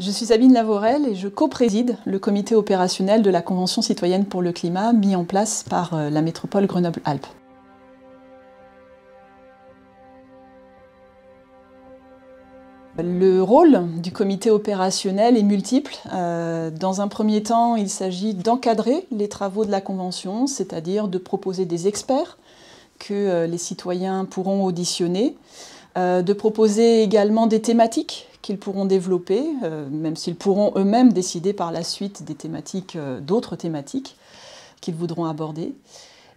Je suis Sabine Lavorel et je co-préside le comité opérationnel de la Convention citoyenne pour le climat mis en place par la métropole Grenoble-Alpes. Le rôle du comité opérationnel est multiple. Dans un premier temps, il s'agit d'encadrer les travaux de la Convention, c'est-à-dire de proposer des experts que les citoyens pourront auditionner, de proposer également des thématiques qu'ils pourront développer, même s'ils pourront eux-mêmes décider par la suite des thématiques, d'autres thématiques qu'ils voudront aborder.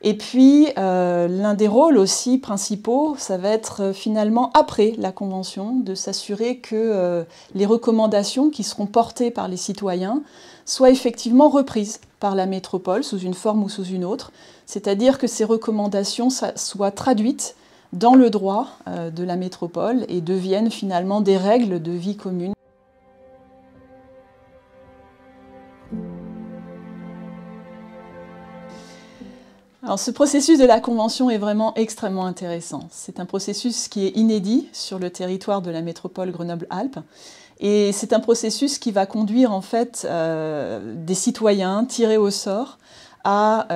Et puis, l'un des rôles aussi principaux, ça va être finalement, après la Convention, de s'assurer que les recommandations qui seront portées par les citoyens soient effectivement reprises par la métropole, sous une forme ou sous une autre, c'est-à-dire que ces recommandations soient traduites dans le droit de la métropole et deviennent finalement des règles de vie commune. Alors, ce processus de la Convention est vraiment extrêmement intéressant. C'est un processus qui est inédit sur le territoire de la métropole Grenoble-Alpes. Et c'est un processus qui va conduire en fait des citoyens tirés au sort à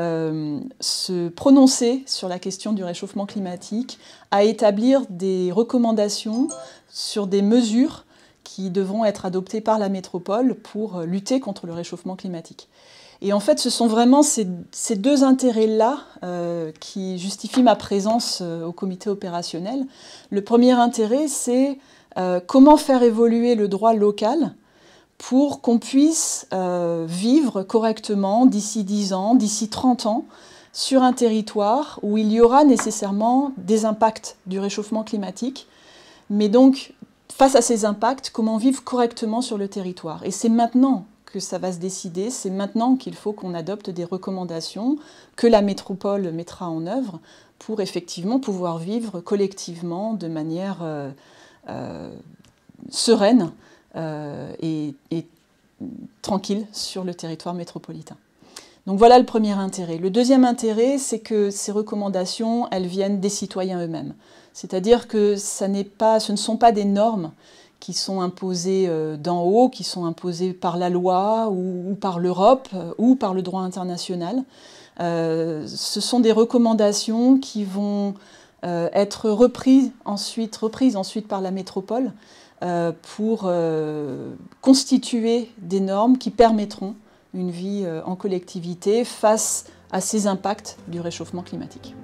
se prononcer sur la question du réchauffement climatique, à établir des recommandations sur des mesures qui devront être adoptées par la métropole pour lutter contre le réchauffement climatique. Et en fait, ce sont vraiment ces deux intérêts-là qui justifient ma présence au comité opérationnel. Le premier intérêt, c'est comment faire évoluer le droit local pour qu'on puisse vivre correctement d'ici 10 ans, d'ici 30 ans, sur un territoire où il y aura nécessairement des impacts du réchauffement climatique. Mais donc, face à ces impacts, comment vivre correctement sur le territoire. Et c'est maintenant que ça va se décider, c'est maintenant qu'il faut qu'on adopte des recommandations que la métropole mettra en œuvre pour effectivement pouvoir vivre collectivement de manière sereine et tranquille sur le territoire métropolitain. Donc voilà le premier intérêt. Le deuxième intérêt, c'est que ces recommandations, elles viennent des citoyens eux-mêmes. C'est-à-dire que ce ne sont pas des normes qui sont imposées d'en haut, qui sont imposées par la loi ou par l'Europe ou par le droit international. Ce sont des recommandations qui vont être reprises ensuite par la métropole pour constituer des normes qui permettront une vie en collectivité face à ces impacts du réchauffement climatique.